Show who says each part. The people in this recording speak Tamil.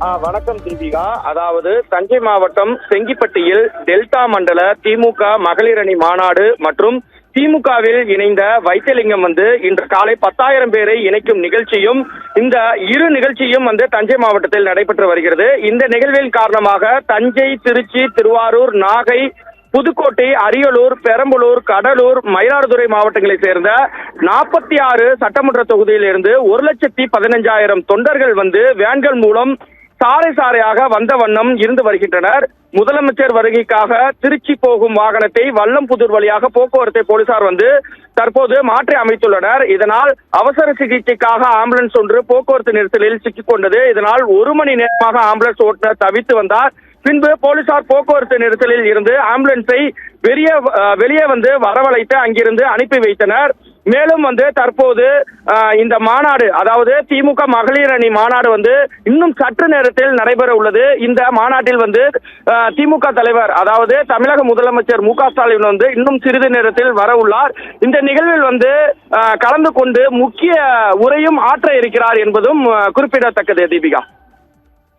Speaker 1: வணக்கம் தீபிகா. அதாவது தஞ்சை மாவட்டம் செங்கிப்பட்டியில் டெல்டா மண்டல திமுக மகளிர் அணி மாநாடு மற்றும் திமுகவில் இணைந்த வைத்தியலிங்கம் இன்று காலை 10,000 பேரை இணைக்கும் நிகழ்ச்சியும் இந்த இரு நிகழ்ச்சியும் தஞ்சை மாவட்டத்தில் நடைபெற்று வருகிறது. இந்த நிகழ்வின் காரணமாக தஞ்சை, திருச்சி, திருவாரூர், நாகை, புதுக்கோட்டை, அரியலூர், பெரம்பலூர், கடலூர், மயிலாடுதுறை மாவட்டங்களைச் சேர்ந்த 46 சட்டமன்ற தொகுதியில் இருந்து 1,15,000 தொண்டர்கள் வேன்கள் மூலம் சாறை சாறையாக வந்த வண்ணம் இருந்து வருகின்றனர். முதலமைச்சர் வருகைக்காக திருச்சி போகும் வாகனத்தை வல்லம்புதூர் வழியாக போக்குவரத்தை போலீசார் தற்போது மாற்றி அமைத்துள்ளனர். இதனால் அவசர சிகிச்சைக்காக ஆம்புலன்ஸ் ஒன்று போக்குவரத்து நெரிசலில் சிக்கிக் கொண்டது. இதனால் 1 மணி நேரமாக ஆம்புலன்ஸ் ஓட்டுநர் தவித்து வந்தார். பின்பு போலீசார் போக்குவரத்து நெரிசலில் இருந்து ஆம்புலன்ஸை வெளியே வரவழைத்து அங்கிருந்து அனுப்பி வைத்தனர். மேலும் தற்போது இந்த மாநாடு, அதாவது திமுக மகளிர் அணி மாநாடு இன்னும் சற்று நேரத்தில் நடைபெற உள்ளது. இந்த மாநாட்டில் திமுக தலைவர், அதாவது தமிழக முதலமைச்சர் மு க ஸ்டாலின் இன்னும் சிறிது நேரத்தில் வர உள்ளார். இந்த நிகழ்வில் கலந்து கொண்டு முக்கிய உரையும் ஆற்ற இருக்கிறார் என்பதும் குறிப்பிடத்தக்கது. தீபிகா.